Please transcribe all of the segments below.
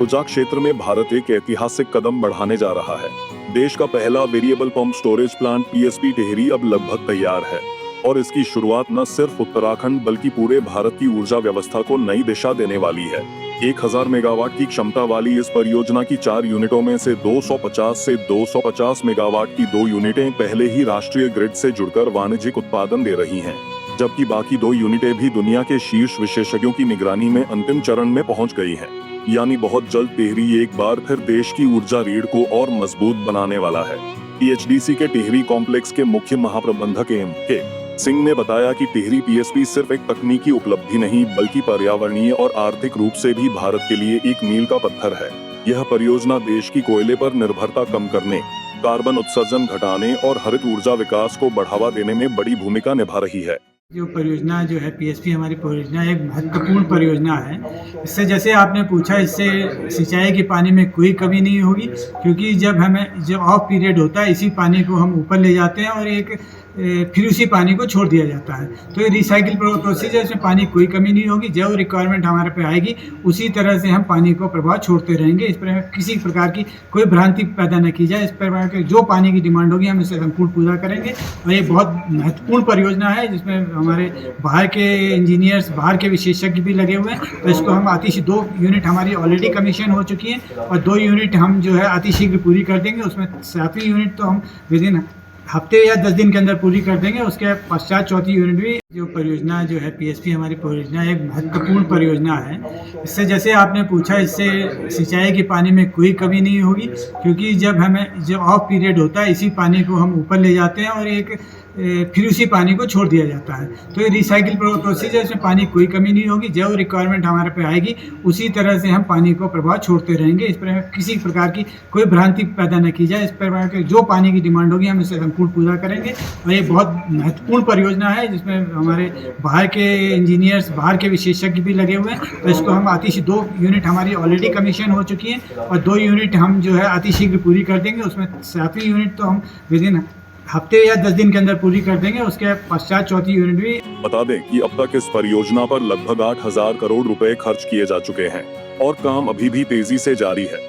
ऊर्जा क्षेत्र में भारत एक ऐतिहासिक कदम बढ़ाने जा रहा है। देश का पहला variable pump storage plant PSP Tehri अब लगभग तैयार है और इसकी शुरुआत न सिर्फ उत्तराखंड बल्कि पूरे भारत की ऊर्जा व्यवस्था को नई दिशा देने वाली है। 1000 मेगावाट की क्षमता वाली इस परियोजना की 4 यूनिटों में से 250 मेगावाट की 2 यूनिटें पहले ही राष्ट्रीय ग्रिड से जुड़कर वाणिज्यिक उत्पादन दे रही हैं, जबकि बाकी 2 यूनिटें भी दुनिया के शीर्ष विशेषज्ञों की निगरानी में अंतिम चरण में पहुंच गई हैं। यानी बहुत जल्द टिहरी एक बार फिर देश की ऊर्जा रीढ़ को और मजबूत बनाने वाला है। पीएचडीसी के टिहरी कॉम्प्लेक्स के मुख्य महाप्रबंधक एम.के. सिंह ने बताया कि टिहरी पीएसपी सिर्फ एक तकनीकी उपलब्धि नहीं बल्कि पर्यावरणीय और आर्थिक रूप से भी भारत के लिए एक मील का पत्थर है। यह परियोजना देश की कोयले पर निर्भरता कम करने, कार्बन उत्सर्जन घटाने और हरित ऊर्जा विकास को बढ़ावा देने में बड़ी भूमिका निभा रही है। जो परियोजना जो है पीएसपी हमारी परियोजना एक महत्वपूर्ण परियोजना है। इससे जैसे आपने पूछा, इससे सिंचाई के पानी में कोई कमी नहीं होगी, क्योंकि जब ऑफ पीरियड होता है इसी पानी को हम ऊपर ले जाते हैं और फिर उसी पानी को छोड़ दिया जाता है। तो ये रिसाइकिल प्रोसीजर, इसमें पानी कोई कमी नहीं होगी। जो रिक्वायरमेंट हमारे पे आएगी उसी तरह से हम पानी को प्रवाह छोड़ते रहेंगे। इस पर किसी प्रकार की कोई भ्रांति पैदा न की जाए। इस प्रकार के जो पानी की डिमांड होगी हम इसे संपूर्ण पूरा करेंगे। और ये बहुत महत्वपूर्ण परियोजना है जिसमें हमारे बाहर के इंजीनियर्स, बाहर के विशेषज्ञ भी लगे हुए हैं। तो इसको हम अति 2 यूनिट हमारी ऑलरेडी कमीशन हो चुकी है और 2 यूनिट हम जो है अति शीघ्र पूरी कर देंगे। उसमें 7वीं यूनिट तो हम विदिन हफ्ते या 10 दिन के अंदर पूरी कर देंगे। उसके पश्चात 4थी यूनिट भी जो परियोजना जो है पीएसपी हमारी परियोजना एक महत्वपूर्ण परियोजना है। इससे जैसे आपने पूछा, इससे सिंचाई के पानी में कोई कमी नहीं होगी, क्योंकि जब ऑफ पीरियड होता है इसी पानी को हम ऊपर ले जाते हैं और फिर उसी पानी को छोड़ दिया जाता है। तो ये रिसाइकिल प्रोसीजर, इसमें पानी कोई कमी नहीं होगी। जो रिक्वायरमेंट हमारे पे आएगी उसी तरह से हम पानी को प्रवाह छोड़ते रहेंगे। इस पर किसी प्रकार की कोई भ्रांति पैदा न की जाए। इस प्रकार के जो पानी की डिमांड होगी हम इसे संपूर्ण पूरा करेंगे। और ये बहुत महत्वपूर्ण परियोजना है जिसमें हमारे बाहर के इंजीनियर्स, बाहर के विशेषज्ञ भी लगे हुए हैं। तो इसको हम अति 2 यूनिट हमारी ऑलरेडी कमीशन हो चुकी है और 2 यूनिट हम जो है अति शीघ्र पूरी कर देंगे। उसमें 7वीं यूनिट तो हम विदिन हफ्ते या 10 दिन के अंदर पूरी कर देंगे। उसके पश्चात 4थी यूनिट भी। बता दें कि अब तक इस परियोजना पर लगभग 8000 करोड़ रुपए खर्च किए जा चुके हैं और काम अभी भी तेजी से जारी है।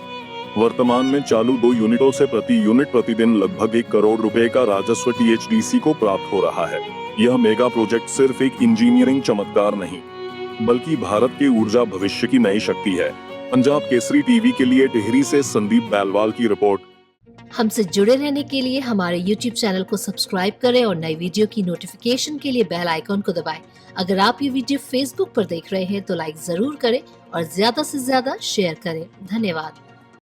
वर्तमान में चालू 2 यूनिटों से प्रति यूनिट प्रतिदिन लगभग 1 करोड़ रुपए का राजस्व टीएचडीसी को प्राप्त हो रहा है। यह मेगा प्रोजेक्ट सिर्फ एक इंजीनियरिंग चमत्कार नहीं बल्कि भारत के ऊर्जा भविष्य की नई शक्ति है। पंजाब केसरी टीवी के लिए टिहरी से संदीप बैलवाल की रिपोर्ट। हमसे जुड़े रहने के लिए हमारे YouTube चैनल को सब्सक्राइब करें और नई वीडियो की नोटिफिकेशन के लिए बेल आइकॉन को दबाएं। अगर आप ये वीडियो Facebook पर देख रहे हैं तो लाइक जरूर करें और ज्यादा से ज्यादा शेयर करें। धन्यवाद।